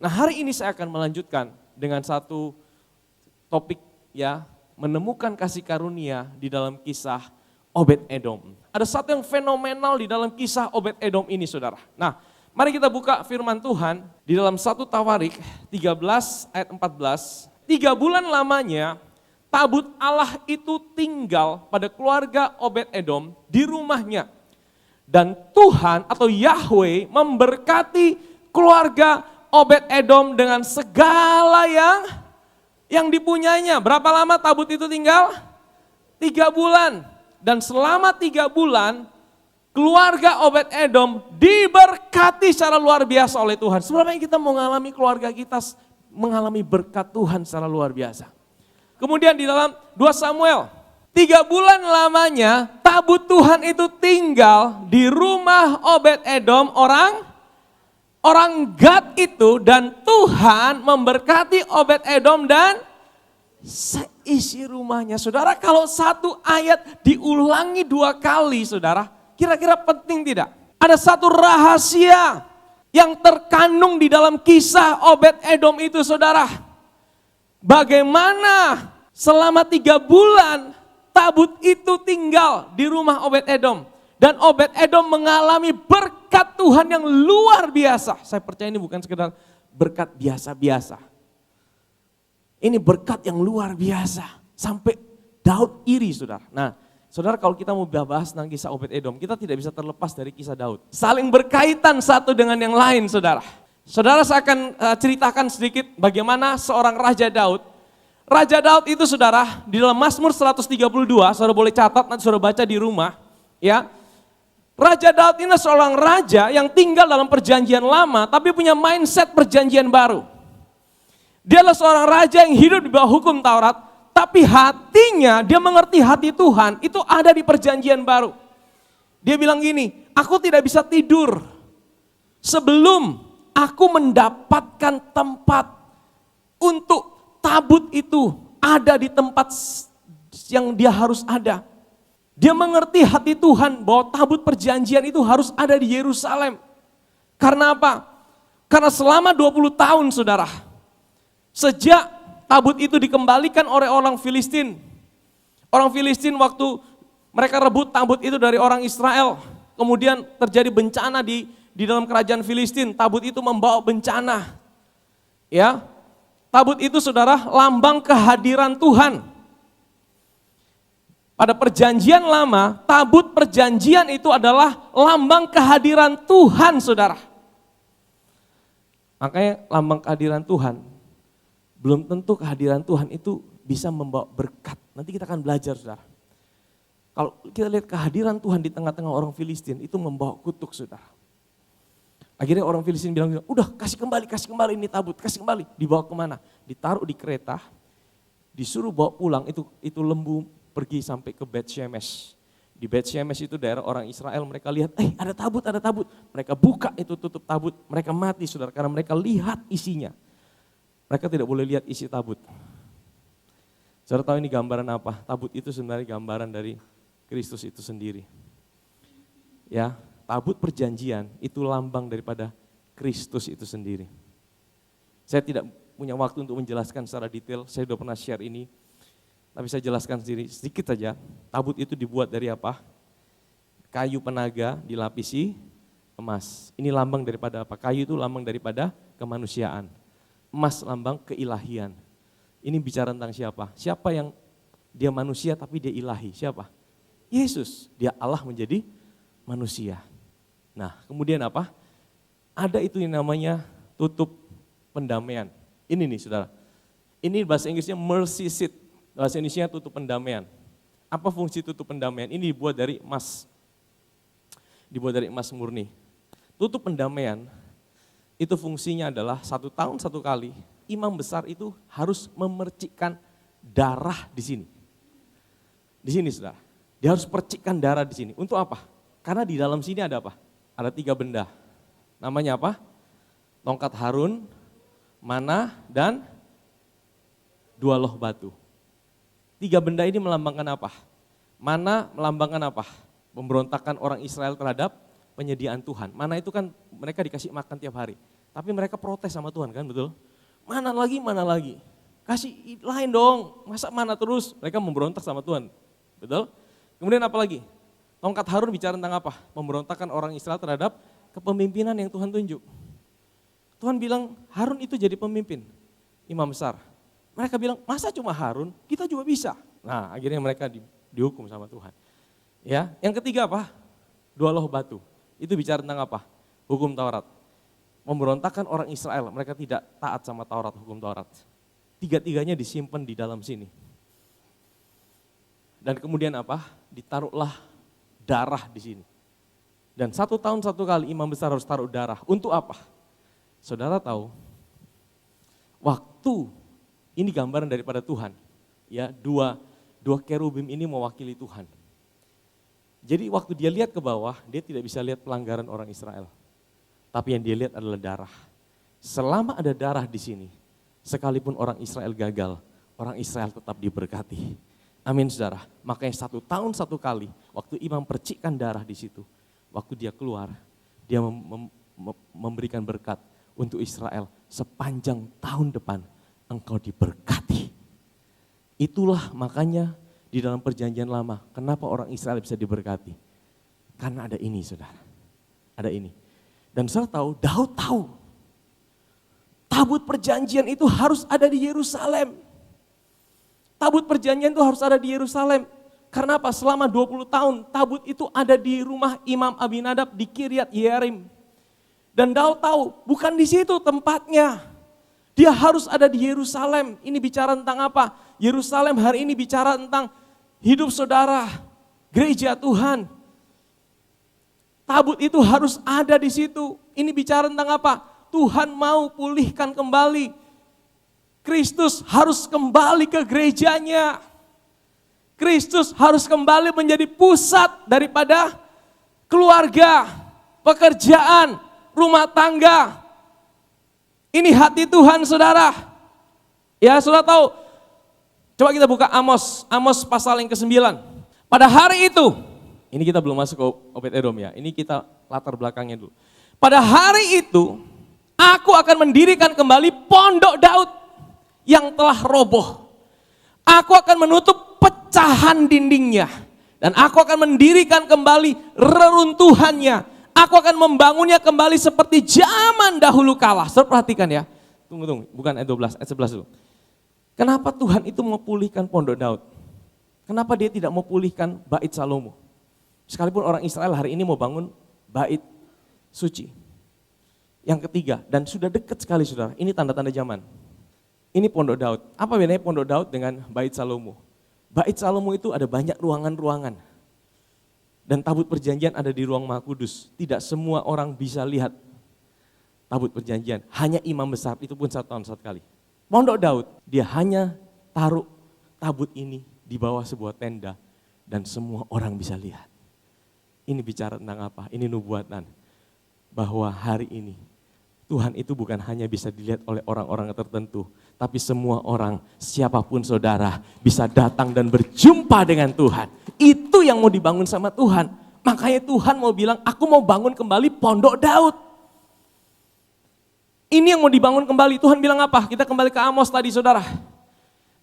Nah, hari ini saya akan melanjutkan dengan satu topik ya, menemukan kasih karunia di dalam kisah Obed-Edom. Ada satu yang fenomenal di dalam kisah Obed-Edom ini, saudara. Nah, mari kita buka firman Tuhan di dalam 1 Tawarik 13 ayat 14. 3 bulan lamanya tabut Allah itu tinggal pada keluarga Obed-Edom di rumahnya. Dan Tuhan atau Yahweh memberkati keluarga Obed-Edom dengan segala yang dipunyainya. Berapa lama tabut itu tinggal? 3 bulan. Dan selama 3 bulan, keluarga Obed-Edom diberkati secara luar biasa oleh Tuhan. Sebenarnya kita mau mengalami keluarga kita mengalami berkat Tuhan secara luar biasa. Kemudian di dalam 2 Samuel, 3 bulan lamanya tabut Tuhan itu tinggal di rumah Obed-Edom orang Gad itu, dan Tuhan memberkati Obed-Edom dan seisi rumahnya. Saudara, kalau satu ayat diulangi 2 kali, saudara, kira-kira penting tidak? Ada satu rahasia yang terkandung di dalam kisah Obed-Edom itu, saudara. Bagaimana selama 3 bulan tabut itu tinggal di rumah Obed-Edom. Dan Obed-Edom mengalami berkat Tuhan yang luar biasa. Saya percaya ini bukan sekedar berkat biasa-biasa. Ini berkat yang luar biasa. Sampai Daud iri, saudara. Nah, saudara, kalau kita mau bahas tentang kisah Obed-Edom, kita tidak bisa terlepas dari kisah Daud. Saling berkaitan satu dengan yang lain, saudara. Saudara, saya akan ceritakan sedikit bagaimana seorang Raja Daud. Raja Daud itu, saudara, di dalam Mazmur 132, saudara boleh catat, nanti saudara baca di rumah. Ya, Raja Daud ini seorang raja yang tinggal dalam perjanjian lama, tapi punya mindset perjanjian baru. Dia adalah seorang raja yang hidup di bawah hukum Taurat, tapi hatinya, dia mengerti hati Tuhan, itu ada di perjanjian baru. Dia bilang gini, aku tidak bisa tidur sebelum aku mendapatkan tempat untuk tabut itu ada di tempat yang dia harus ada. Dia mengerti hati Tuhan bahwa tabut perjanjian itu harus ada di Yerusalem. Karena apa? Karena selama 20 tahun, saudara, sejak tabut itu dikembalikan oleh orang Filistin. Orang Filistin waktu mereka rebut tabut itu dari orang Israel. Kemudian terjadi bencana di dalam kerajaan Filistin. Tabut itu membawa bencana. Ya, tabut itu, saudara, lambang kehadiran Tuhan. Pada perjanjian lama, tabut perjanjian itu adalah lambang kehadiran Tuhan, saudara. Makanya lambang kehadiran Tuhan, belum tentu kehadiran Tuhan itu bisa membawa berkat. Nanti kita akan belajar, saudara. Kalau kita lihat kehadiran Tuhan di tengah-tengah orang Filistin, itu membawa kutuk, saudara. Akhirnya orang Filistin bilang, udah kasih kembali ini tabut, kasih kembali. Dibawa kemana? Ditaruh di kereta, disuruh bawa pulang, itu lembu pergi sampai ke Bet Shemesh. Di Bet Shemesh itu daerah orang Israel, mereka lihat, ada tabut. Mereka buka itu tutup tabut, mereka mati, saudara, karena mereka lihat isinya. Mereka tidak boleh lihat isi tabut. Saudara tahu ini gambaran apa? Tabut itu sebenarnya gambaran dari Kristus itu sendiri. Ya, tabut perjanjian itu lambang daripada Kristus itu sendiri. Saya tidak punya waktu untuk menjelaskan secara detail, saya sudah pernah share ini. Tapi saya jelaskan sendiri sedikit saja. Tabut itu dibuat dari apa? Kayu penaga dilapisi emas. Ini lambang daripada apa? Kayu itu lambang daripada kemanusiaan. Emas lambang keilahian. Ini bicara tentang siapa? Siapa yang dia manusia tapi dia ilahi? Siapa? Yesus. Dia Allah menjadi manusia. Nah, kemudian apa? Ada itu yang namanya tutup pendamaian. Ini nih, saudara. Ini bahasa Inggrisnya mercy seat. Bahasa Indonesia tutup pendamaian. Apa fungsi tutup pendamaian? Ini dibuat dari emas. Dibuat dari emas murni. Tutup pendamaian itu fungsinya adalah 1 tahun 1 kali imam besar itu harus memercikkan darah di sini. Di sini, saudara. Dia harus percikkan darah di sini. Untuk apa? Karena di dalam sini ada apa? Ada 3 benda. Namanya apa? Tongkat Harun, manah, dan 2 loh batu. 3 benda ini melambangkan apa? Mana melambangkan apa? Pemberontakan orang Israel terhadap penyediaan Tuhan. Mana itu kan mereka dikasih makan tiap hari. Tapi mereka protes sama Tuhan kan, betul? Mana lagi? Kasih lain dong, masa mana terus? Mereka memberontak sama Tuhan, betul? Kemudian apa lagi? Tongkat Harun bicara tentang apa? Memberontakkan orang Israel terhadap kepemimpinan yang Tuhan tunjuk. Tuhan bilang Harun itu jadi pemimpin, imam besar. Mereka bilang masa cuma Harun, kita juga bisa. Nah akhirnya mereka dihukum sama Tuhan. Ya, yang ketiga apa? Dua loh batu. Itu bicara tentang apa? Hukum Taurat. Memberontakkan orang Israel, mereka tidak taat sama Taurat, hukum Taurat. Tiga-tiganya disimpan di dalam sini. Dan kemudian apa? Ditaruhlah darah di sini. Dan 1 tahun 1 kali imam besar harus taruh darah. Untuk apa? Saudara tahu, waktu ini gambaran daripada Tuhan. Ya, dua kerubim ini mewakili Tuhan. Jadi waktu dia lihat ke bawah, dia tidak bisa lihat pelanggaran orang Israel. Tapi yang dia lihat adalah darah. Selama ada darah di sini, sekalipun orang Israel gagal, orang Israel tetap diberkati. Amin saudara. Makanya 1 tahun 1 kali, waktu imam percikkan darah di situ, waktu dia keluar, dia memberikan berkat untuk Israel sepanjang tahun depan engkau diberkati. Itulah makanya di dalam perjanjian lama, kenapa orang Israel bisa diberkati? Karena ada ini saudara, ada ini. Dan saudara tahu, Daud tahu, tabut perjanjian itu harus ada di Yerusalem. Tabut perjanjian itu harus ada di Yerusalem. Karena apa? Selama 20 tahun tabut itu ada di rumah Imam Abinadab di Kiryat Yearim. Dan Daud tahu, bukan di situ tempatnya. Dia harus ada di Yerusalem. Ini bicara tentang apa? Yerusalem hari ini bicara tentang hidup saudara, gereja Tuhan. Tabut itu harus ada di situ. Ini bicara tentang apa? Tuhan mau pulihkan kembali. Kristus harus kembali ke gerejanya. Kristus harus kembali menjadi pusat daripada keluarga, pekerjaan, rumah tangga. Ini hati Tuhan saudara. Ya saudara tahu, coba kita buka Amos pasal yang ke-9. Pada hari itu, ini kita belum masuk ke Obed-Edom ya, ini kita latar belakangnya dulu. Pada hari itu, aku akan mendirikan kembali pondok Daud yang telah roboh. Aku akan menutup pecahan dindingnya. Dan aku akan mendirikan kembali reruntuhannya. Aku akan membangunnya kembali seperti zaman dahulu kala. Saudara perhatikan ya. Tunggu, bukan ayat 12, ayat 11 dulu. Kenapa Tuhan itu mau pulihkan pondok Daud? Kenapa dia tidak mau pulihkan bait Salomo? Sekalipun orang Israel hari ini mau bangun bait suci. Yang ketiga, dan sudah dekat sekali saudara, ini tanda-tanda zaman. Ini pondok Daud. Apa bedanya pondok Daud dengan bait Salomo? Bait Salomo itu ada banyak ruangan-ruangan. Dan tabut perjanjian ada di ruang Maha Kudus. Tidak semua orang bisa lihat tabut perjanjian. Hanya imam besar, itu pun 1 tahun 1 kali. Pondok Daud, dia hanya taruh tabut ini di bawah sebuah tenda. Dan semua orang bisa lihat. Ini bicara tentang apa? Ini nubuatan. Bahwa hari ini Tuhan itu bukan hanya bisa dilihat oleh orang-orang tertentu, tapi semua orang, siapapun saudara, bisa datang dan berjumpa dengan Tuhan. Itu yang mau dibangun sama Tuhan. Makanya Tuhan mau bilang, aku mau bangun kembali pondok Daud. Ini yang mau dibangun kembali. Tuhan bilang apa? Kita kembali ke Amos tadi saudara.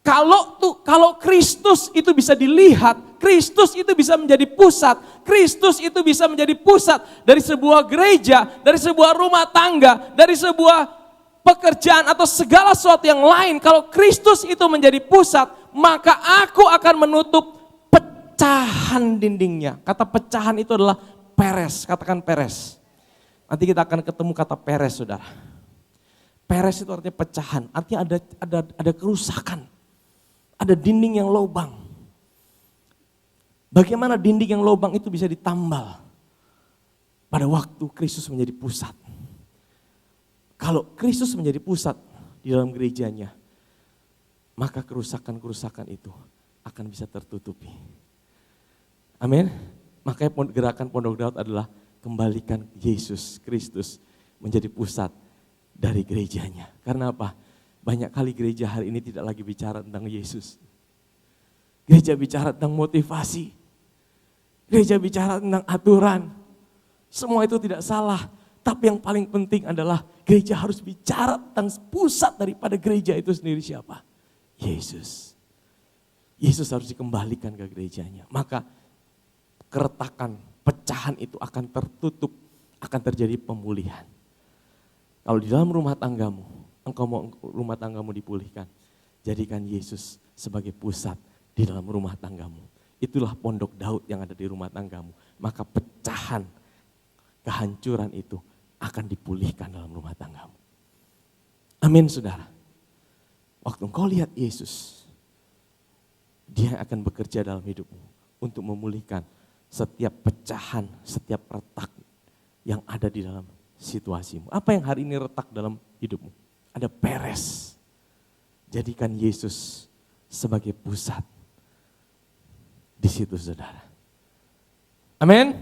Kalau Kristus itu bisa dilihat, Kristus itu bisa menjadi pusat, Kristus itu bisa menjadi pusat dari sebuah gereja, dari sebuah rumah tangga, dari sebuah pekerjaan atau segala sesuatu yang lain. Kalau Kristus itu menjadi pusat, maka aku akan menutup pecahan dindingnya. Kata pecahan itu adalah peres, katakan peres. Nanti kita akan ketemu kata peres saudara. Peres itu artinya pecahan, artinya ada kerusakan. Ada dinding yang lobang. Bagaimana dinding yang lobang itu bisa ditambal pada waktu Kristus menjadi pusat. Kalau Kristus menjadi pusat di dalam gerejanya, maka kerusakan-kerusakan itu akan bisa tertutupi. Amin. Makanya gerakan Pondok Daud adalah kembalikan Yesus Kristus menjadi pusat dari gerejanya. Karena apa? Banyak kali gereja hari ini tidak lagi bicara tentang Yesus. Gereja bicara tentang motivasi. Gereja bicara tentang aturan. Semua itu tidak salah. Tapi yang paling penting adalah gereja harus bicara tentang pusat daripada gereja itu sendiri siapa? Yesus. Yesus harus dikembalikan ke gerejanya. Maka keretakan, pecahan itu akan tertutup, akan terjadi pemulihan. Kalau di dalam rumah tanggamu, engkau mau rumah tanggamu dipulihkan, jadikan Yesus sebagai pusat di dalam rumah tanggamu. Itulah pondok Daud yang ada di rumah tanggamu. Maka pecahan, kehancuran itu akan dipulihkan dalam rumah tanggamu. Amin saudara. Waktu engkau lihat Yesus, Dia akan bekerja dalam hidupmu untuk memulihkan setiap pecahan, setiap retak yang ada di dalam situasimu. Apa yang hari ini retak dalam hidupmu? Ada Peres. Jadikan Yesus sebagai pusat di situ saudara. Amin.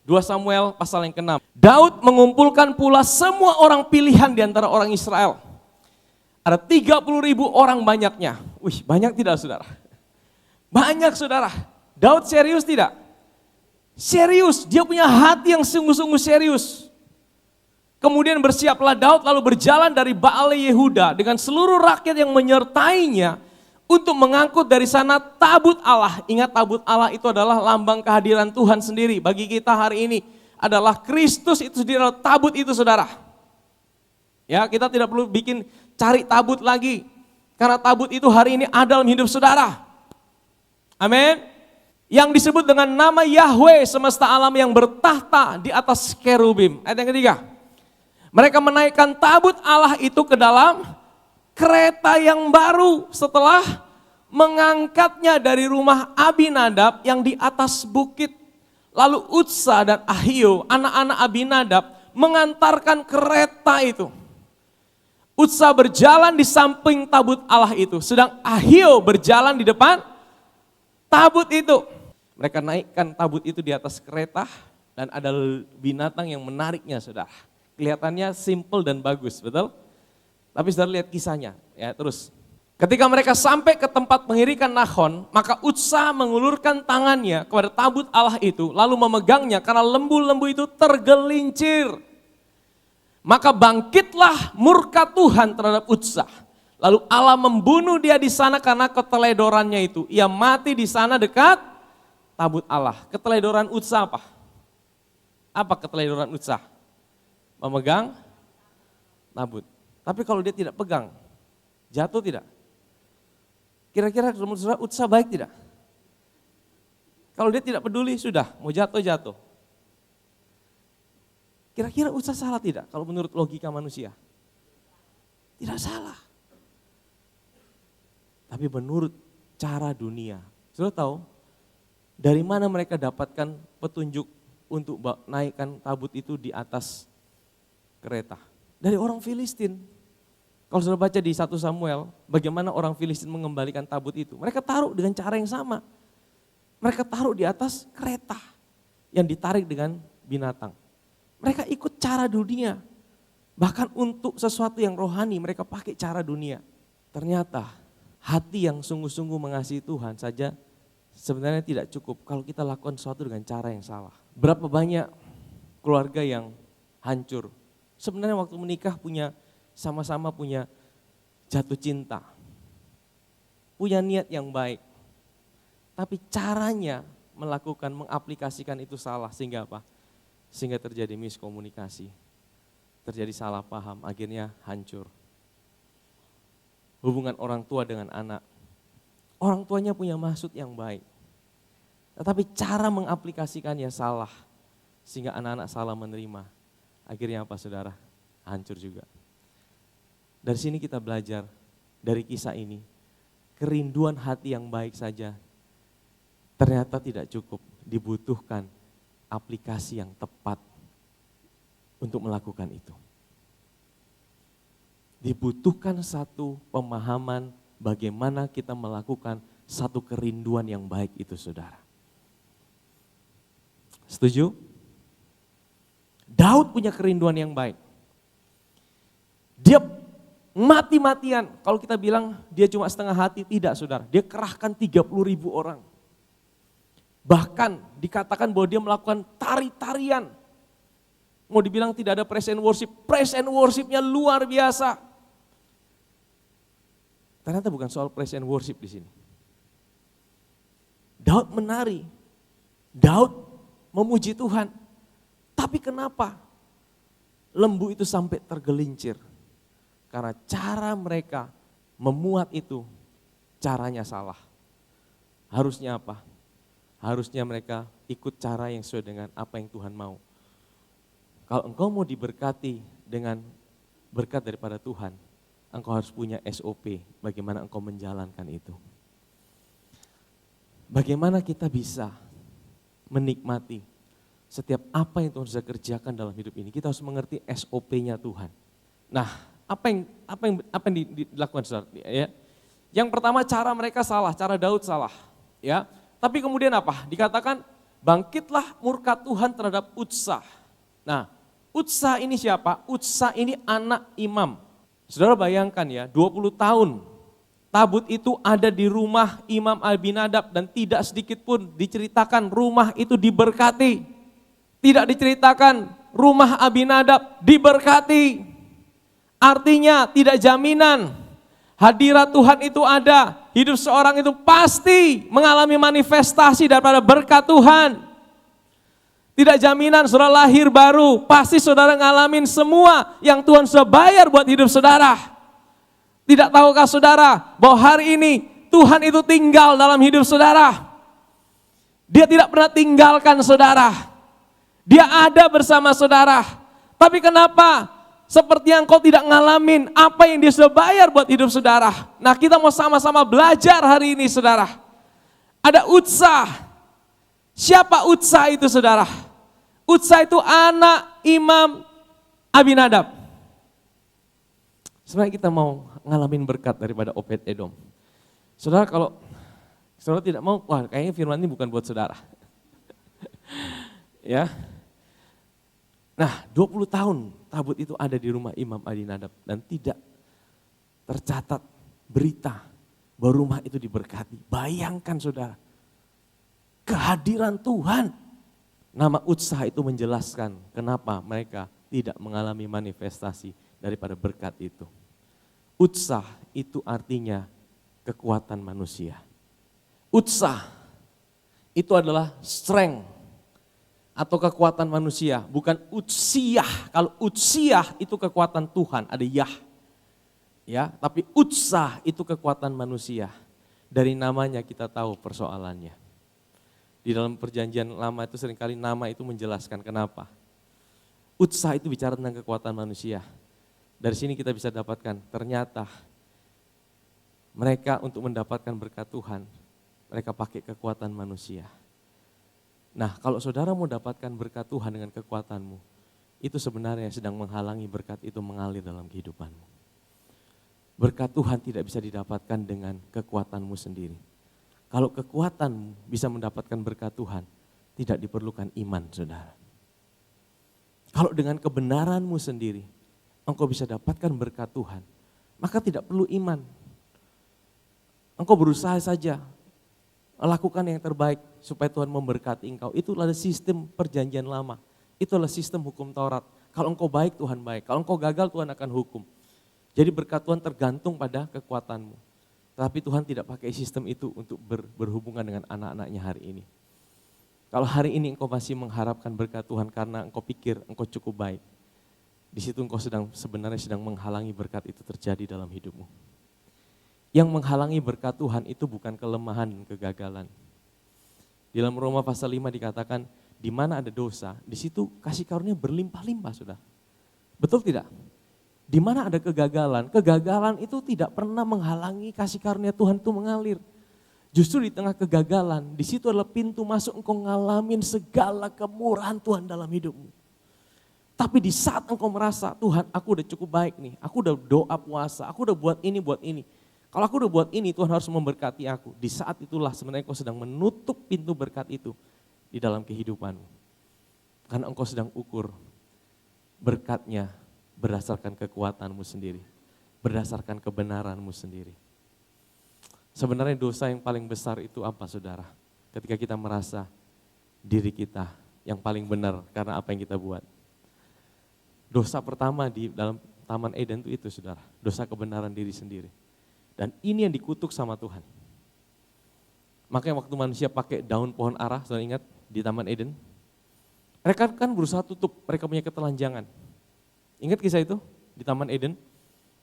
2 Samuel pasal yang ke-6. Daud mengumpulkan pula semua orang pilihan di antara orang Israel. Ada 30.000 orang banyaknya. Wih, banyak tidak saudara? Banyak saudara. Daud serius tidak? Serius, dia punya hati yang sungguh-sungguh serius. Kemudian bersiaplah Daud lalu berjalan dari Baale Yehuda dengan seluruh rakyat yang menyertainya untuk mengangkut dari sana tabut Allah. Ingat tabut Allah itu adalah lambang kehadiran Tuhan sendiri. Bagi kita hari ini adalah Kristus itu sendiri adalah tabut itu saudara. Ya, kita tidak perlu cari tabut lagi. Karena tabut itu hari ini ada dalam hidup saudara. Amin. Yang disebut dengan nama Yahweh semesta alam yang bertahta di atas kerubim. Ayat yang ketiga. Mereka menaikkan tabut Allah itu ke dalam kereta yang baru setelah mengangkatnya dari rumah Abinadab yang di atas bukit. Lalu Utsa dan Ahio, anak-anak Abinadab, mengantarkan kereta itu. Utsa berjalan di samping tabut Allah itu, sedang Ahio berjalan di depan tabut itu. Mereka naikkan tabut itu di atas kereta dan ada binatang yang menariknya saudara. Kelihatannya simple dan bagus, betul? Tapi saudara lihat kisahnya, ya terus. Ketika mereka sampai ke tempat pengirikan Nahon, maka Utsa mengulurkan tangannya kepada tabut Allah itu, lalu memegangnya karena lembu-lembu itu tergelincir. Maka bangkitlah murka Tuhan terhadap Utsa. Lalu Allah membunuh dia di sana karena keteledorannya itu. Ia mati di sana dekat tabut Allah. Keteledoran Utsa apa? Apa keteledoran Utsa? Memegang tabut. Tapi kalau dia tidak pegang, jatuh tidak? Kira-kira menurut saudara Utsa baik tidak? Kalau dia tidak peduli sudah, mau jatuh-jatuh. Kira-kira Utsa salah tidak kalau menurut logika manusia? Tidak salah. Tapi menurut cara dunia, saudara tahu dari mana mereka dapatkan petunjuk untuk naikkan tabut itu di atas kereta? Dari orang Filistin. Kalau sudah baca di 1 Samuel, bagaimana orang Filistin mengembalikan tabut itu. Mereka taruh dengan cara yang sama. Mereka taruh di atas kereta yang ditarik dengan binatang. Mereka ikut cara dunia. Bahkan untuk sesuatu yang rohani mereka pakai cara dunia. Ternyata hati yang sungguh-sungguh mengasihi Tuhan saja sebenarnya tidak cukup kalau kita lakukan sesuatu dengan cara yang salah. Berapa banyak keluarga yang hancur. Sebenarnya waktu menikah sama-sama punya jatuh cinta. Punya niat yang baik. Tapi caranya mengaplikasikan itu salah sehingga apa? Sehingga terjadi miskomunikasi. Terjadi salah paham, akhirnya hancur. Hubungan orang tua dengan anak. Orang tuanya punya maksud yang baik. Tetapi cara mengaplikasikannya salah. Sehingga anak-anak salah menerima. Akhirnya apa saudara? Hancur juga. Dari sini kita belajar dari kisah ini. Kerinduan hati yang baik saja ternyata tidak cukup. Dibutuhkan aplikasi yang tepat untuk melakukan itu. Dibutuhkan satu pemahaman bagaimana kita melakukan satu kerinduan yang baik itu saudara. Setuju? Daud punya kerinduan yang baik. Dia mati-matian, kalau kita bilang dia cuma setengah hati, tidak saudara. Dia kerahkan 30.000 orang. Bahkan dikatakan bahwa dia melakukan tari-tarian. Mau dibilang tidak ada praise and worship-nya luar biasa. Ternyata bukan soal praise and worship di sini. Daud menari, Daud memuji Tuhan. Tapi kenapa lembu itu sampai tergelincir? Karena cara mereka memuat itu, caranya salah. Harusnya apa? Harusnya mereka ikut cara yang sesuai dengan apa yang Tuhan mau. Kalau engkau mau diberkati dengan berkat daripada Tuhan, engkau harus punya SOP bagaimana engkau menjalankan itu. Bagaimana kita bisa menikmati setiap apa yang Tuhan sudah kerjakan dalam hidup ini. Kita harus mengerti SOP-nya Tuhan. Nah, apa yang dilakukan saudara? Ya. Yang pertama cara mereka salah, cara Daud salah. Ya. Tapi kemudian apa? Dikatakan bangkitlah murka Tuhan terhadap Utsah. Nah, Utsah ini siapa? Utsah ini anak imam. Saudara bayangkan ya, 20 tahun tabut itu ada di rumah Imam Abinadab dan tidak sedikit pun diceritakan rumah itu diberkati. Tidak diceritakan rumah Abinadab diberkati. Artinya tidak jaminan hadirat Tuhan itu ada. Hidup seorang itu pasti mengalami manifestasi daripada berkat Tuhan. Tidak jaminan saudara lahir baru, pasti saudara ngalamin semua yang Tuhan sudah bayar buat hidup saudara. Tidak tahukah saudara bahwa hari ini Tuhan itu tinggal dalam hidup saudara. Dia tidak pernah tinggalkan saudara. Dia ada bersama saudara. Tapi kenapa seperti yang kau tidak ngalamin apa yang dia sudah bayar buat hidup saudara. Nah kita mau sama-sama belajar hari ini saudara. Ada Utsah. Siapa Utsah itu saudara? Utsah itu anak Imam Abinadab. Sebenarnya kita mau ngalamin berkat daripada Obed-Edom. Saudara kalau saudara tidak mau, wah kayaknya firman ini bukan buat saudara. Ya. Nah 20 tahun tabut itu ada di rumah Imam Abinadab dan tidak tercatat berita bahwa rumah itu diberkati. Bayangkan saudara, kehadiran Tuhan. Nama Utsah itu menjelaskan kenapa mereka tidak mengalami manifestasi daripada berkat itu. Utsah itu artinya kekuatan manusia. Utsah itu adalah strength atau kekuatan manusia, bukan utsiyah. Kalau utsiyah itu kekuatan Tuhan, ada Yah. Ya, tapi Utsah itu kekuatan manusia. Dari namanya kita tahu persoalannya. Di dalam perjanjian lama itu seringkali nama itu menjelaskan kenapa. Utsah itu bicara tentang kekuatan manusia. Dari sini kita bisa dapatkan ternyata mereka untuk mendapatkan berkat Tuhan, mereka pakai kekuatan manusia. Nah kalau saudara mau dapatkan berkat Tuhan dengan kekuatanmu, itu sebenarnya sedang menghalangi berkat itu mengalir dalam kehidupanmu. Berkat Tuhan tidak bisa didapatkan dengan kekuatanmu sendiri. Kalau kekuatan bisa mendapatkan berkat Tuhan, tidak diperlukan iman saudara. Kalau dengan kebenaranmu sendiri, engkau bisa dapatkan berkat Tuhan, maka tidak perlu iman. Engkau berusaha saja, lakukan yang terbaik supaya Tuhan memberkati engkau. Itulah sistem perjanjian lama, itulah sistem hukum Taurat. Kalau engkau baik, Tuhan baik. Kalau engkau gagal, Tuhan akan hukum. Jadi berkat Tuhan tergantung pada kekuatanmu. Tapi Tuhan tidak pakai sistem itu untuk berhubungan dengan anak-anaknya hari ini. Kalau hari ini engkau masih mengharapkan berkat Tuhan karena engkau pikir engkau cukup baik, di situ engkau sebenarnya sedang menghalangi berkat itu terjadi dalam hidupmu. Yang menghalangi berkat Tuhan itu bukan kelemahan dan kegagalan. Di dalam Roma pasal 5 dikatakan, di mana ada dosa, di situ kasih karunia berlimpah-limpah sudah. Betul tidak? Di mana ada kegagalan, kegagalan itu tidak pernah menghalangi kasih karunia Tuhan itu mengalir. Justru di tengah kegagalan, di situ adalah pintu masuk engkau ngalamin segala kemurahan Tuhan dalam hidupmu. Tapi di saat engkau merasa, Tuhan aku udah cukup baik nih, aku udah doa puasa, aku udah buat ini. Kalau aku udah buat ini, Tuhan harus memberkati aku. Di saat itulah sebenarnya engkau sedang menutup pintu berkat itu di dalam kehidupanmu. Karena engkau sedang ukur berkatnya berdasarkan kekuatanmu sendiri, berdasarkan kebenaranmu sendiri. Sebenarnya dosa yang paling besar itu apa saudara? Ketika kita merasa diri kita yang paling benar karena apa yang kita buat. Dosa pertama di dalam Taman Eden itu saudara, dosa kebenaran diri sendiri. Dan ini yang dikutuk sama Tuhan. Makanya waktu manusia pakai daun pohon ara, saudara ingat di Taman Eden, mereka kan berusaha tutup, mereka punya ketelanjangan. Ingat kisah itu di Taman Eden?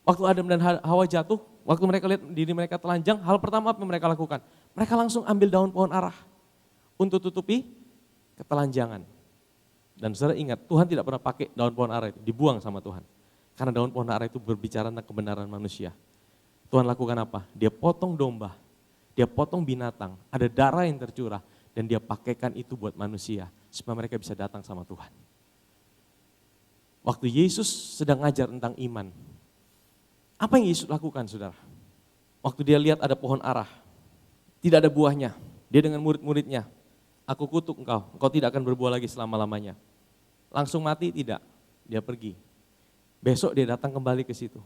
Waktu Adam dan Hawa jatuh, waktu mereka lihat diri mereka telanjang, hal pertama apa yang mereka lakukan? Mereka langsung ambil daun pohon ara untuk tutupi ketelanjangan. Dan saudara ingat, Tuhan tidak pernah pakai daun pohon ara itu, dibuang sama Tuhan. Karena daun pohon ara itu berbicara tentang kebenaran manusia. Tuhan lakukan apa? Dia potong domba, dia potong binatang, ada darah yang tercurah, dan dia pakaikan itu buat manusia, supaya mereka bisa datang sama Tuhan. Waktu Yesus sedang ngajar tentang iman, apa yang Yesus lakukan saudara? Waktu dia lihat ada pohon ara, tidak ada buahnya, dia dengan murid-muridnya, aku kutuk engkau tidak akan berbuah lagi selama-lamanya. Langsung mati? Tidak, dia pergi. Besok dia datang kembali ke situ.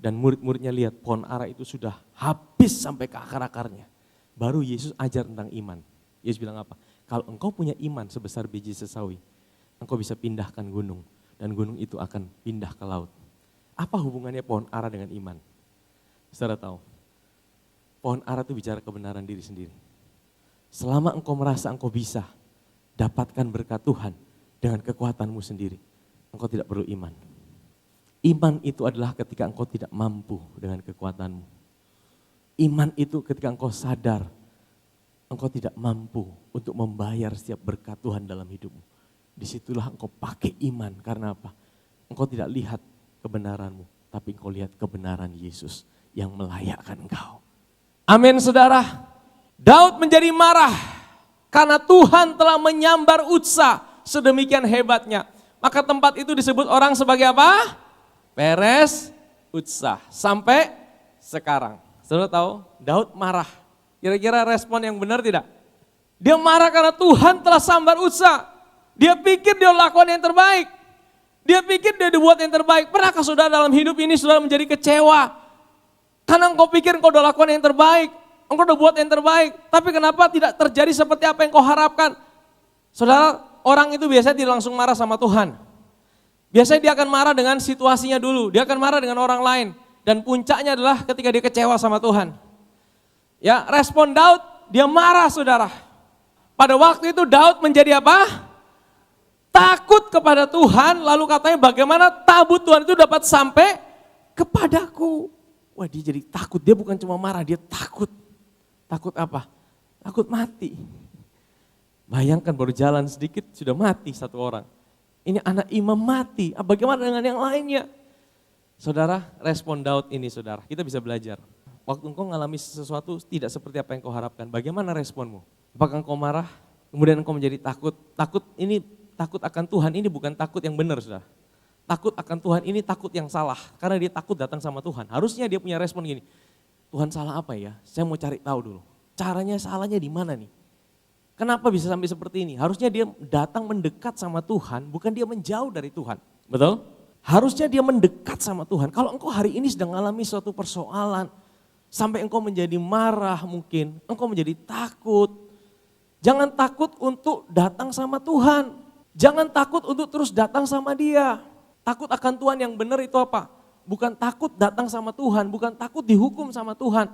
Dan murid-muridnya lihat pohon ara itu sudah habis sampai ke akar-akarnya. Baru Yesus ajar tentang iman. Yesus bilang apa? Kalau engkau punya iman sebesar biji sesawi, engkau bisa pindahkan gunung. Dan gunung itu akan pindah ke laut. Apa hubungannya pohon ara dengan iman? Saudara tahu, pohon ara itu bicara kebenaran diri sendiri. Selama engkau merasa engkau bisa dapatkan berkat Tuhan dengan kekuatanmu sendiri, engkau tidak perlu iman. Iman itu adalah ketika engkau tidak mampu dengan kekuatanmu. Iman itu ketika engkau sadar engkau tidak mampu untuk membayar setiap berkat Tuhan dalam hidupmu. Disitulah engkau pakai iman, karena apa? Engkau tidak lihat kebenaranmu, tapi engkau lihat kebenaran Yesus yang melayakkan engkau. Amin saudara. Daud menjadi marah karena Tuhan telah menyambar Utsa sedemikian hebatnya. Maka tempat itu disebut orang sebagai apa? Peres Utsa, sampai sekarang. Saudara tahu, Daud marah. Kira-kira respon yang benar tidak? Dia marah karena Tuhan telah sambar Utsa. Dia pikir dia lakukan yang terbaik. Dia pikir dia dibuat yang terbaik. Pernahkah saudara dalam hidup ini saudara menjadi kecewa? Karena engkau pikir engkau udah lakukan yang terbaik. Engkau udah buat yang terbaik. Tapi kenapa tidak terjadi seperti apa yang kau harapkan? Saudara, orang itu biasanya tidak langsung marah sama Tuhan. Biasanya dia akan marah dengan situasinya dulu, dia akan marah dengan orang lain. Dan puncaknya adalah ketika dia kecewa sama Tuhan. Ya, respon Daud, dia marah saudara. Pada waktu itu Daud menjadi apa? Takut kepada Tuhan, lalu katanya bagaimana tabut Tuhan itu dapat sampai kepadaku. Wah, dia jadi takut, dia bukan cuma marah, dia takut. Takut apa? Takut mati. Bayangkan baru jalan sedikit sudah mati satu orang. Ini anak imam mati, bagaimana dengan yang lainnya? Saudara, respon Daud ini saudara, kita bisa belajar. Waktu engkau mengalami sesuatu tidak seperti apa yang kau harapkan, bagaimana responmu? Apakah engkau marah, kemudian engkau menjadi takut? Takut akan Tuhan ini bukan takut yang benar saudara. Takut akan Tuhan ini takut yang salah, karena dia takut datang sama Tuhan. Harusnya dia punya respon gini, Tuhan salah apa ya? Saya mau cari tahu dulu, caranya salahnya di mana nih? Kenapa bisa sampai seperti ini? Harusnya dia datang mendekat sama Tuhan, bukan dia menjauh dari Tuhan. Betul? Harusnya dia mendekat sama Tuhan. Kalau engkau hari ini sedang mengalami suatu persoalan, sampai engkau menjadi marah mungkin, engkau menjadi takut. Jangan takut untuk datang sama Tuhan. Jangan takut untuk terus datang sama dia. Takut akan Tuhan yang benar itu apa? Bukan takut datang sama Tuhan, bukan takut dihukum sama Tuhan.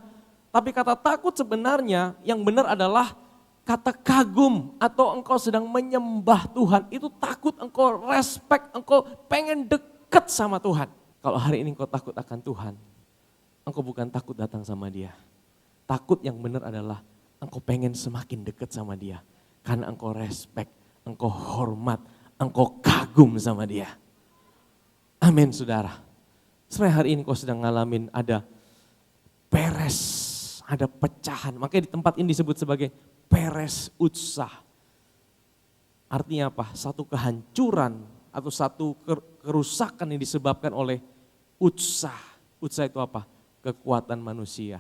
Tapi kata takut sebenarnya yang benar adalah kata kagum atau engkau sedang menyembah Tuhan, itu takut, engkau respect, engkau pengen dekat sama Tuhan. Kalau hari ini engkau takut akan Tuhan, engkau bukan takut datang sama dia. Takut yang benar adalah engkau pengen semakin dekat sama dia. Karena engkau respect, engkau hormat, engkau kagum sama dia. Amin saudara. Sebenarnya hari ini engkau sedang ngalamin ada peres, ada pecahan. Makanya di tempat ini disebut sebagai Peres Utsa. Artinya apa? Satu kehancuran atau satu kerusakan yang disebabkan oleh Utsa. Utsa itu apa? Kekuatan manusia.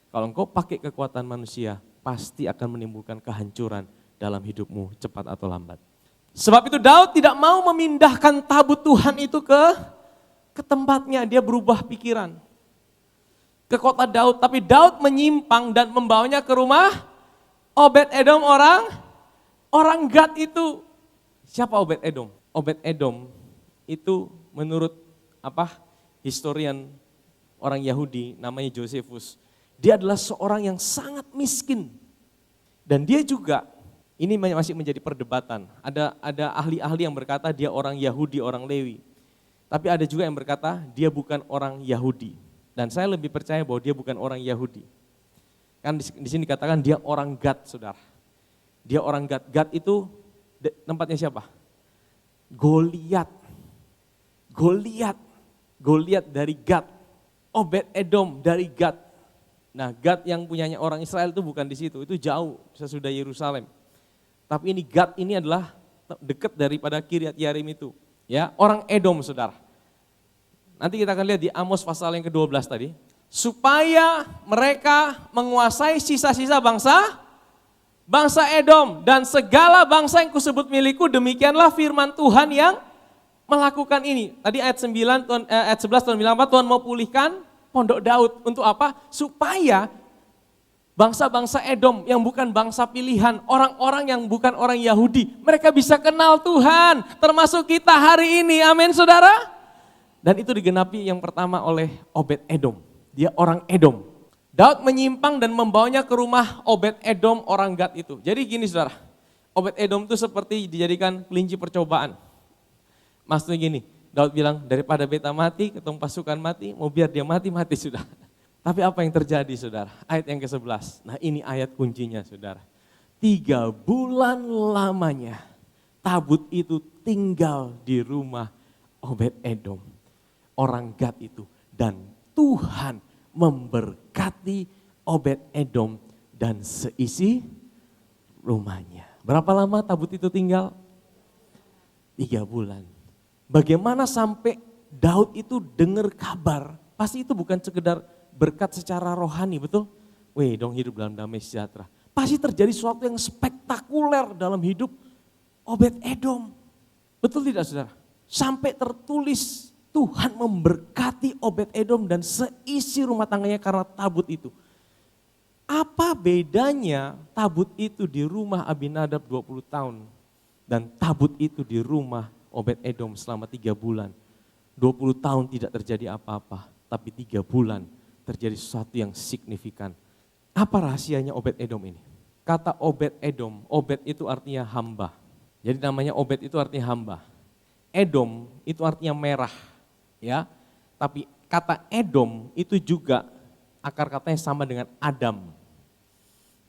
Kalau engkau pakai kekuatan manusia, pasti akan menimbulkan kehancuran dalam hidupmu cepat atau lambat. Sebab itu Daud tidak mau memindahkan tabut Tuhan itu ke tempatnya, dia berubah pikiran. Ke kota Daud, tapi Daud menyimpang dan membawanya ke rumah Obed-Edom orang Gad itu. Siapa Obed-Edom? Obed-Edom itu menurut historian orang Yahudi namanya Josephus. Dia adalah seorang yang sangat miskin. Dan dia juga, ini masih menjadi perdebatan. Ada ahli-ahli yang berkata dia orang Yahudi, orang Lewi. Tapi ada juga yang berkata dia bukan orang Yahudi. Dan saya lebih percaya bahwa dia bukan orang Yahudi. Kan di sini dikatakan dia orang Gad, saudara. Dia orang Gad. Gad itu tempatnya siapa? Goliat. Goliat dari Gad. Obed Edom dari Gad. Nah, Gad yang punyanya orang Israel itu bukan di situ, itu jauh sesudah Yerusalem. Tapi ini Gad ini adalah dekat daripada Kiryat Yarim itu. Ya, orang Edom, saudara. Nanti kita akan lihat di Amos pasal yang ke-12 tadi. Supaya mereka menguasai sisa-sisa bangsa Edom dan segala bangsa yang kusebut milikku, demikianlah firman Tuhan yang melakukan ini. Tadi ayat 11 Tuhan bilang apa? Tuhan mau pulihkan pondok Daud. Untuk apa? Supaya bangsa-bangsa Edom yang bukan bangsa pilihan, orang-orang yang bukan orang Yahudi, mereka bisa kenal Tuhan, termasuk kita hari ini, amin saudara. Dan itu digenapi yang pertama oleh Obed Edom, dia orang Edom. Daud menyimpang dan membawanya ke rumah Obed Edom orang Gad itu. Jadi gini saudara, Obed Edom itu seperti dijadikan kelinci percobaan. Maksudnya gini, Daud bilang daripada beta mati, ketemu pasukan mati, mau biar dia mati sudah. Tapi apa yang terjadi saudara? Ayat yang ke-11. Nah ini ayat kuncinya saudara. 3 bulan lamanya tabut itu tinggal di rumah Obed Edom. Orang Gad itu. Dan Tuhan memberkati Obed Edom dan seisi rumahnya. Berapa lama tabut itu tinggal? 3 bulan. Bagaimana sampai Daud itu dengar kabar? Pasti itu bukan sekedar berkat secara rohani, betul? Weh dong hidup dalam damai sejahtera. Pasti terjadi sesuatu yang spektakuler dalam hidup Obed Edom. Betul tidak saudara? Sampai tertulis Tuhan memberkati Obed Edom dan seisi rumah tangganya karena tabut itu. Apa bedanya tabut itu di rumah Abinadab 20 tahun dan tabut itu di rumah Obed Edom selama 3 bulan. 20 tahun tidak terjadi apa-apa, tapi 3 bulan terjadi sesuatu yang signifikan. Apa rahasianya Obed Edom ini? Kata Obed Edom, Obed itu artinya hamba. Jadi namanya Obed itu artinya hamba. Edom itu artinya merah, ya. Tapi kata Edom itu juga akar katanya sama dengan Adam.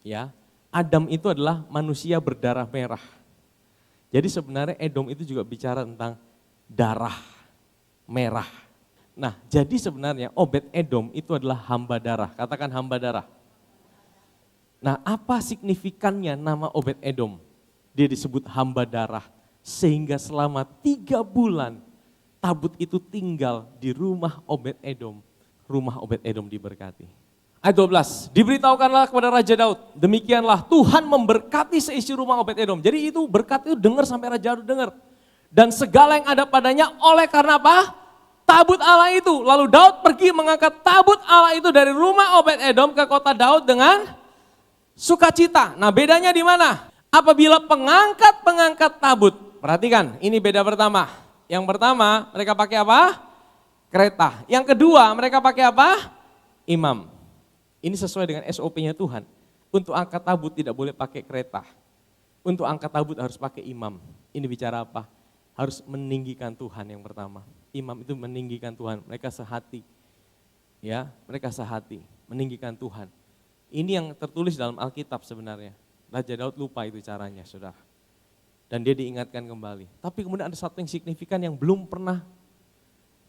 Ya. Adam itu adalah manusia berdarah merah. Jadi sebenarnya Edom itu juga bicara tentang darah merah. Nah, jadi sebenarnya Obed Edom itu adalah hamba darah. Katakan hamba darah. Nah, apa signifikannya nama Obed Edom? Dia disebut hamba darah. Sehingga selama 3 bulan tabut itu tinggal di rumah Obed Edom. Rumah Obed Edom diberkati. Ayat 12, diberitahukanlah kepada Raja Daud, demikianlah Tuhan memberkati seisi rumah Obed Edom. Jadi itu berkat itu dengar sampai Raja Daud dengar. Dan segala yang ada padanya oleh karena apa? Tabut Allah itu. Lalu Daud pergi mengangkat tabut Allah itu dari rumah Obed Edom ke kota Daud dengan sukacita. Nah bedanya di mana? Apabila pengangkat tabut. Perhatikan, ini beda pertama. Yang pertama mereka pakai apa? Kereta. Yang kedua mereka pakai apa? Imam. Ini sesuai dengan SOP-nya Tuhan. Untuk angkat tabut tidak boleh pakai kereta. Untuk angkat tabut harus pakai imam. Ini bicara apa? Harus meninggikan Tuhan yang pertama. Imam itu meninggikan Tuhan, mereka sehati. Ya, mereka sehati, meninggikan Tuhan. Ini yang tertulis dalam Alkitab sebenarnya. Raja Daud lupa itu caranya, saudara. Dan dia diingatkan kembali. Tapi kemudian ada satu yang signifikan yang belum pernah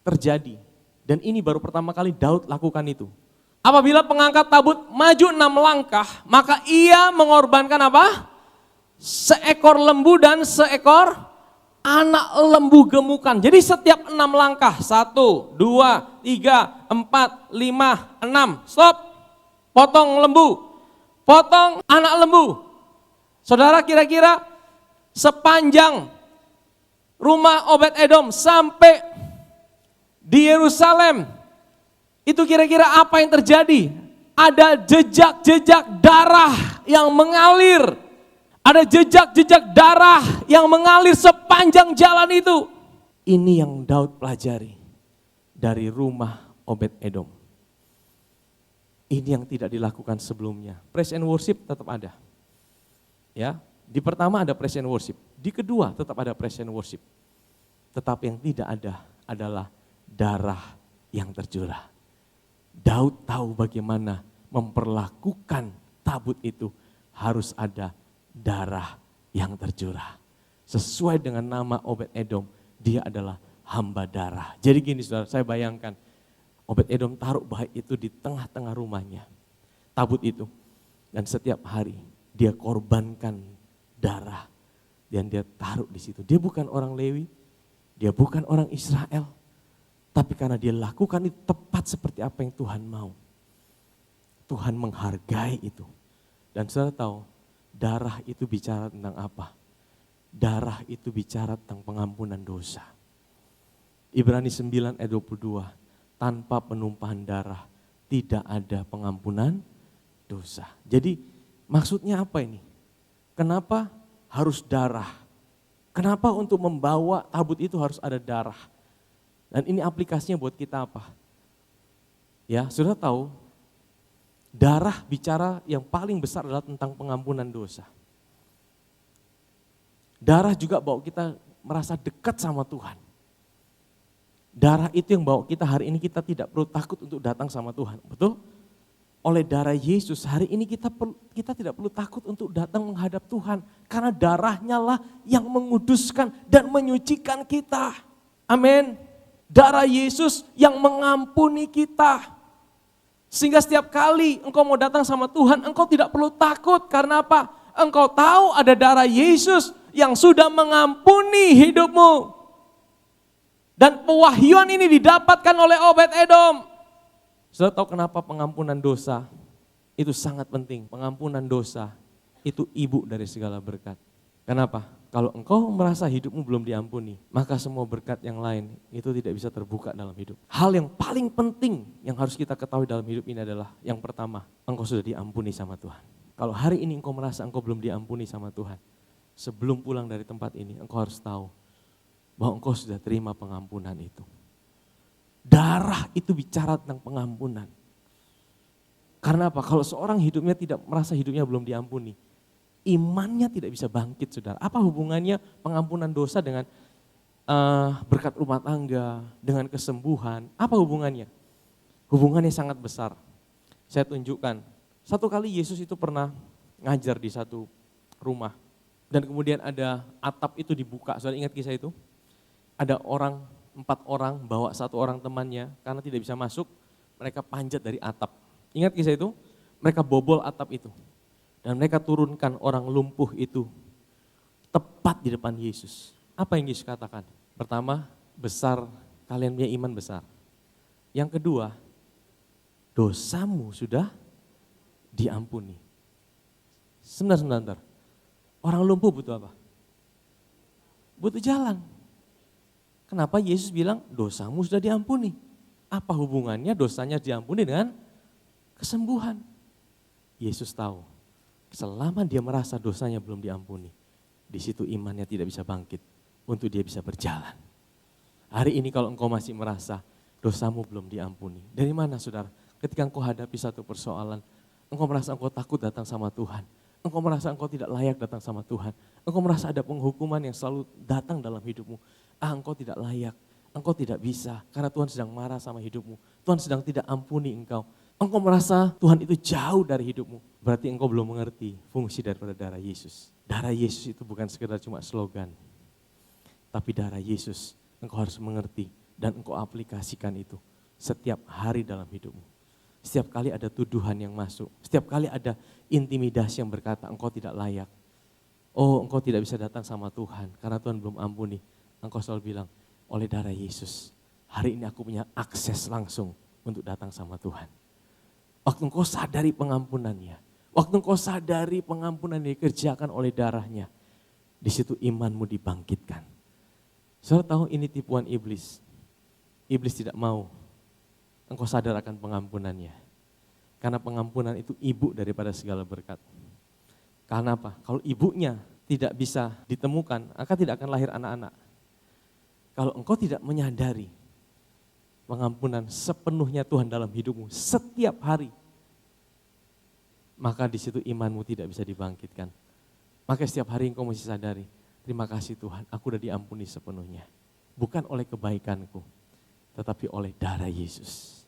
terjadi. Dan ini baru pertama kali Daud lakukan itu. Apabila pengangkat tabut maju 6 langkah, maka ia mengorbankan apa? Seekor lembu dan seekor anak lembu gemukan. Jadi setiap 6 langkah, 1, 2, 3, 4, 5, 6, stop. Potong lembu, potong anak lembu. Saudara kira-kira sepanjang rumah Obed Edom sampai di Yerusalem, itu kira-kira apa yang terjadi? Ada jejak-jejak darah yang mengalir. Ada jejak-jejak darah yang mengalir sepanjang jalan itu. Ini yang Daud pelajari dari rumah Obed-Edom. Ini yang tidak dilakukan sebelumnya. Praise and worship tetap ada. Ya, di pertama ada praise and worship, di kedua tetap ada praise and worship. Tetapi yang tidak ada adalah darah yang tercurah. Daud tahu bagaimana memperlakukan tabut itu, harus ada darah yang tercurah. Sesuai dengan nama Obed-Edom, dia adalah hamba darah. Jadi gini saudara, saya bayangkan Obed-Edom taruh baik itu di tengah-tengah rumahnya, tabut itu. Dan setiap hari dia korbankan darah dan dia taruh di situ. Dia bukan orang Lewi, dia bukan orang Israel, tapi karena dia lakukan itu tepat seperti apa yang Tuhan mau. Tuhan menghargai itu. Dan saudara tahu, darah itu bicara tentang apa? Darah itu bicara tentang pengampunan dosa. Ibrani 9 ayat 22, tanpa penumpahan darah tidak ada pengampunan dosa. Jadi maksudnya apa ini? Kenapa harus darah? Kenapa untuk membawa tabut itu harus ada darah? Dan ini aplikasinya buat kita apa? Ya, sudah tahu, darah bicara yang paling besar adalah tentang pengampunan dosa. Darah juga bawa kita merasa dekat sama Tuhan. Darah itu yang bawa kita hari ini kita tidak perlu takut untuk datang sama Tuhan, betul? Oleh darah Yesus hari ini kita tidak perlu takut untuk datang menghadap Tuhan. Karena darahnya lah yang menguduskan dan menyucikan kita. Amin. Darah Yesus yang mengampuni kita. Sehingga setiap kali engkau mau datang sama Tuhan, engkau tidak perlu takut. Karena apa? Engkau tahu ada darah Yesus yang sudah mengampuni hidupmu. Dan pewahyuan ini didapatkan oleh Obed-Edom. Saudara tahu kenapa pengampunan dosa itu sangat penting. Pengampunan dosa itu ibu dari segala berkat. Kenapa? Kalau engkau merasa hidupmu belum diampuni, maka semua berkat yang lain itu tidak bisa terbuka dalam hidup. Hal yang paling penting yang harus kita ketahui dalam hidup ini adalah yang pertama, engkau sudah diampuni sama Tuhan. Kalau hari ini engkau merasa engkau belum diampuni sama Tuhan, sebelum pulang dari tempat ini engkau harus tahu bahwa engkau sudah terima pengampunan itu. Darah itu bicara tentang pengampunan. Karena apa? Kalau seorang hidupnya tidak merasa hidupnya belum diampuni, imannya tidak bisa bangkit, saudara. Apa hubungannya pengampunan dosa dengan berkat rumah tangga, dengan kesembuhan? Apa hubungannya? Hubungannya sangat besar. Saya tunjukkan. Satu kali Yesus itu pernah ngajar di satu rumah. Dan kemudian ada atap itu dibuka. Saudara ingat kisah itu? Ada 4 orang bawa 1 orang temannya, karena tidak bisa masuk, mereka panjat dari atap. Ingat kisah itu? Mereka bobol atap itu. Dan mereka turunkan orang lumpuh itu tepat di depan Yesus. Apa yang Yesus katakan? Pertama, besar, kalian punya iman besar. Yang kedua, dosamu sudah diampuni. Sebentar. Orang lumpuh butuh apa? Butuh jalan. Kenapa Yesus bilang dosamu sudah diampuni? Apa hubungannya dosanya diampuni dengan kesembuhan? Yesus tahu, selama dia merasa dosanya belum diampuni, di situ imannya tidak bisa bangkit untuk dia bisa berjalan. Hari ini kalau engkau masih merasa dosamu belum diampuni, dari mana saudara? Ketika engkau hadapi satu persoalan, engkau merasa engkau takut datang sama Tuhan, engkau merasa engkau tidak layak datang sama Tuhan, engkau merasa ada penghukuman yang selalu datang dalam hidupmu. Engkau tidak layak, engkau tidak bisa karena Tuhan sedang marah sama hidupmu. Tuhan sedang tidak ampuni engkau. Engkau merasa Tuhan itu jauh dari hidupmu. Berarti engkau belum mengerti fungsi daripada darah Yesus. Darah Yesus itu bukan sekedar cuma slogan. Tapi darah Yesus engkau harus mengerti dan engkau aplikasikan itu setiap hari dalam hidupmu. Setiap kali ada tuduhan yang masuk, setiap kali ada intimidasi yang berkata engkau tidak layak. Oh, engkau tidak bisa datang sama Tuhan karena Tuhan belum ampuni. Engkau selalu bilang, oleh darah Yesus, hari ini aku punya akses langsung untuk datang sama Tuhan. Waktu engkau sadari pengampunannya, waktu engkau sadari pengampunan yang dikerjakan oleh darahnya, di situ imanmu dibangkitkan. Saudara tahu ini tipuan iblis. Iblis tidak mau engkau sadar akan pengampunannya. Karena pengampunan itu ibu daripada segala berkat. Karena apa? Kalau ibunya tidak bisa ditemukan, maka tidak akan lahir anak-anak. Kalau engkau tidak menyadari pengampunan sepenuhnya Tuhan dalam hidupmu setiap hari, maka di situ imanmu tidak bisa dibangkitkan. Maka setiap hari engkau mesti sadari, terima kasih Tuhan, aku sudah diampuni sepenuhnya. Bukan oleh kebaikanku, tetapi oleh darah Yesus.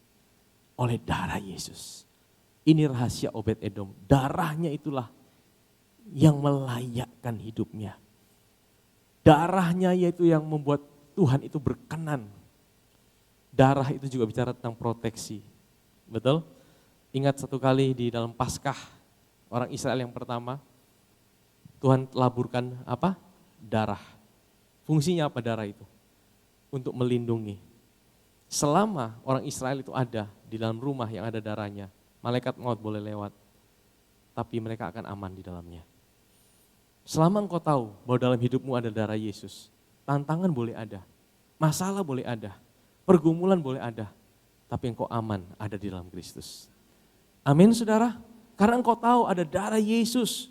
Oleh darah Yesus. Ini rahasia Obed-Edom, darahnya itulah yang melayakkan hidupnya. Darahnya yaitu yang membuat Tuhan itu berkenan. Darah itu juga bicara tentang proteksi. Betul? Ingat satu kali di dalam Paskah, orang Israel yang pertama, Tuhan laburkan apa? Darah. Fungsinya apa darah itu? Untuk melindungi. Selama orang Israel itu ada di dalam rumah yang ada darahnya, malaikat maut boleh lewat, tapi mereka akan aman di dalamnya. Selama engkau tahu bahwa dalam hidupmu ada darah Yesus, tantangan boleh ada, masalah boleh ada, pergumulan boleh ada, tapi engkau aman ada di dalam Kristus. Amin saudara, karena engkau tahu ada darah Yesus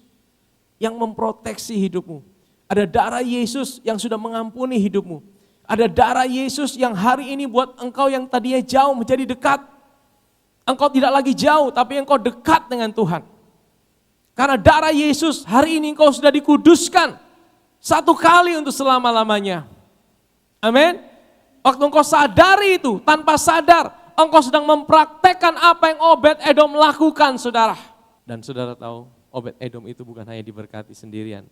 yang memproteksi hidupmu. Ada darah Yesus yang sudah mengampuni hidupmu. Ada darah Yesus yang hari ini buat engkau yang tadinya jauh menjadi dekat. Engkau tidak lagi jauh, tapi engkau dekat dengan Tuhan. Karena darah Yesus hari ini engkau sudah dikuduskan satu kali untuk selama-lamanya. Amin. Waktu engkau sadari itu, tanpa sadar, engkau sedang mempraktekkan apa yang Obed-Edom lakukan, saudara. Dan saudara tahu, Obed-Edom itu bukan hanya diberkati sendirian.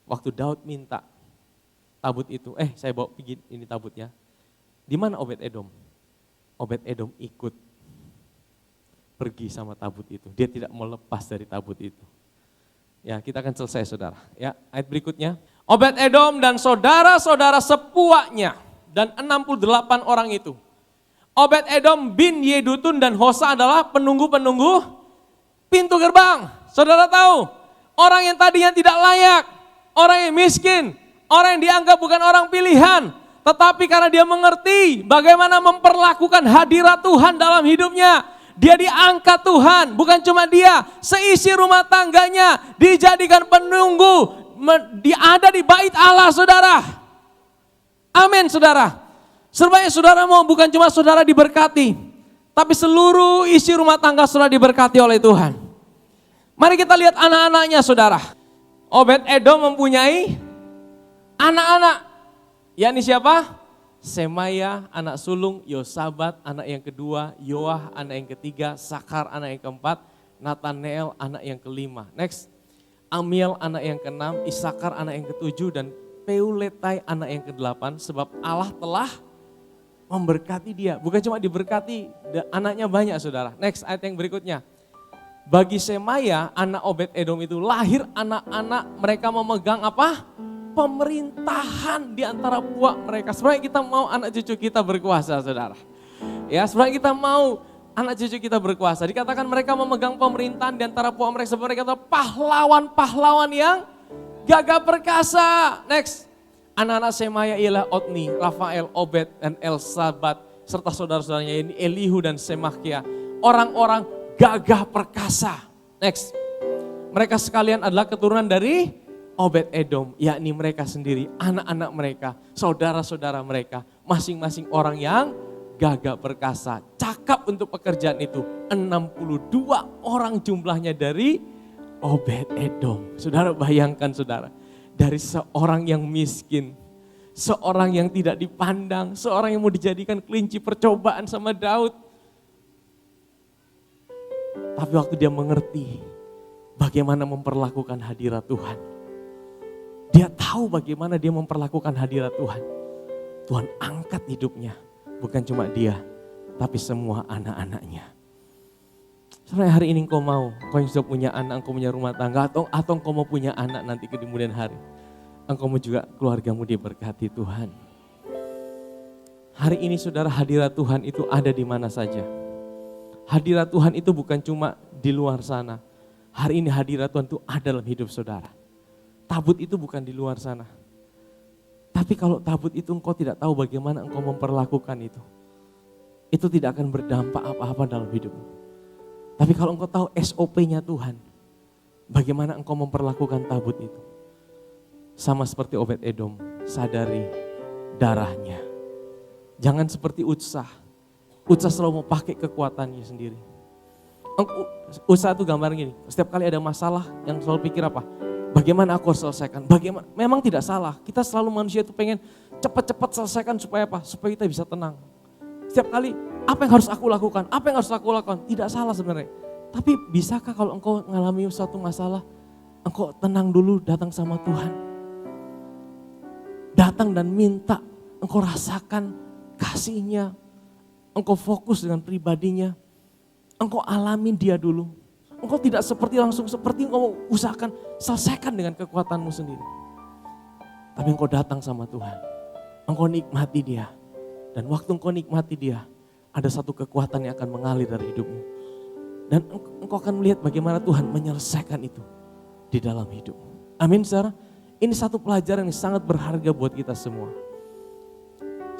Waktu Daud minta tabut itu, saya bawa pergi ini tabutnya. Di mana Obed-Edom? Obed-Edom ikut pergi sama tabut itu. Dia tidak mau lepas dari tabut itu. Ya, kita akan selesai saudara. Ya, ayat berikutnya. Obed-Edom dan saudara-saudara sepuaknya dan 68 orang itu. Obed-Edom bin Yedutun dan Hosa adalah penunggu-penunggu pintu gerbang. Saudara tahu, orang yang tadinya tidak layak, orang yang miskin, orang yang dianggap bukan orang pilihan, tetapi karena dia mengerti bagaimana memperlakukan hadirat Tuhan dalam hidupnya, dia diangkat Tuhan, bukan cuma dia, seisi rumah tangganya dijadikan penunggu, ada di bait Allah saudara. Amin saudara. Sebenarnya saudara mau bukan cuma saudara diberkati, tapi seluruh isi rumah tangga saudara diberkati oleh Tuhan. Mari kita lihat anak-anaknya saudara. Obed-Edom mempunyai anak-anak, yakni siapa? Semaya anak sulung, Yosabat anak yang kedua, Yoah anak yang ketiga, Sakar anak yang keempat, Nathanael anak yang kelima. Next, Amiel anak yang keenam, Isakar anak yang ketujuh, dan Peuletai anak yang kedelapan. Sebab Allah telah memberkati dia, bukan cuma diberkati, anaknya banyak saudara. Next, ayat yang berikutnya. Bagi Semaya anak Obed-Edom itu lahir anak-anak, mereka memegang apa? Pemerintahan di antara puak mereka. Sebenarnya kita mau anak cucu kita berkuasa saudara. Ya, sebenarnya kita mau anak cucu kita berkuasa. Dikatakan mereka memegang pemerintahan di antara puak mereka. Sebenarnya mereka adalah pahlawan-pahlawan yang gagah perkasa. Next, anak-anak Semaya ialah Otni, Rafael, Obed, dan Elsabat. Serta saudara-saudaranya ini Elihu dan Semakia. Orang-orang gagah perkasa. Next, mereka sekalian adalah keturunan dari Obed-Edom, yakni mereka sendiri, anak-anak mereka, saudara-saudara mereka, masing-masing orang yang gagah perkasa, cakap untuk pekerjaan itu. 62 orang jumlahnya dari Obed-Edom. Saudara bayangkan saudara, dari seorang yang miskin, seorang yang tidak dipandang, seorang yang mau dijadikan kelinci percobaan sama Daud. Tapi waktu dia mengerti bagaimana memperlakukan hadirat Tuhan, dia tahu bagaimana dia memperlakukan hadirat Tuhan. Tuhan angkat hidupnya, bukan cuma dia, tapi semua anak-anaknya. Sebenarnya hari ini engkau mau, engkau yang sudah punya anak, engkau punya rumah tangga, atau engkau mau punya anak nanti ke kemudian hari. Engkau mau juga keluargamu diberkati Tuhan. Hari ini saudara, hadirat Tuhan itu ada di mana saja. Hadirat Tuhan itu bukan cuma di luar sana. Hari ini hadirat Tuhan itu ada dalam hidup saudara. Tabut itu bukan di luar sana. Tapi kalau tabut itu engkau tidak tahu bagaimana engkau memperlakukan itu tidak akan berdampak apa-apa dalam hidupmu. Tapi kalau engkau tahu SOP-nya Tuhan, bagaimana engkau memperlakukan tabut itu. Sama seperti Obed-Edom, sadari darahnya. Jangan seperti Utsah. Utsah selalu mau pakai kekuatannya sendiri. Utsah itu gambar gini, setiap kali ada masalah yang selalu pikir apa? Bagaimana aku harus selesaikan? Bagaimana? Memang tidak salah, kita selalu manusia itu pengen cepat-cepat selesaikan supaya apa? Supaya kita bisa tenang. Setiap kali, apa yang harus aku lakukan? Apa yang harus aku lakukan? Tidak salah sebenarnya. Tapi bisakah kalau engkau mengalami suatu masalah, engkau tenang dulu, datang sama Tuhan. Datang dan minta, engkau rasakan kasihnya, engkau fokus dengan pribadinya, engkau alamin dia dulu. Engkau tidak langsung seperti engkau usahakan selesaikan dengan kekuatanmu sendiri. Tapi engkau datang sama Tuhan, engkau nikmati dia. Dan waktu engkau nikmati dia, ada satu kekuatan yang akan mengalir dari hidupmu. Dan engkau akan melihat bagaimana Tuhan menyelesaikan itu di dalam hidupmu. Amin saudara. Ini satu pelajaran yang sangat berharga buat kita semua.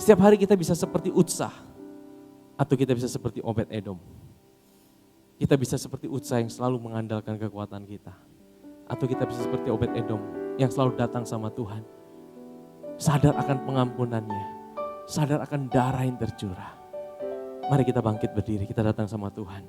Setiap hari kita bisa seperti Utsah, atau kita bisa seperti Obed-Edom. Kita bisa seperti Utsah yang selalu mengandalkan kekuatan kita. Atau kita bisa seperti Obed-Edom yang selalu datang sama Tuhan. Sadar akan pengampunannya. Sadar akan darah yang tercurah. Mari kita bangkit berdiri, kita datang sama Tuhan.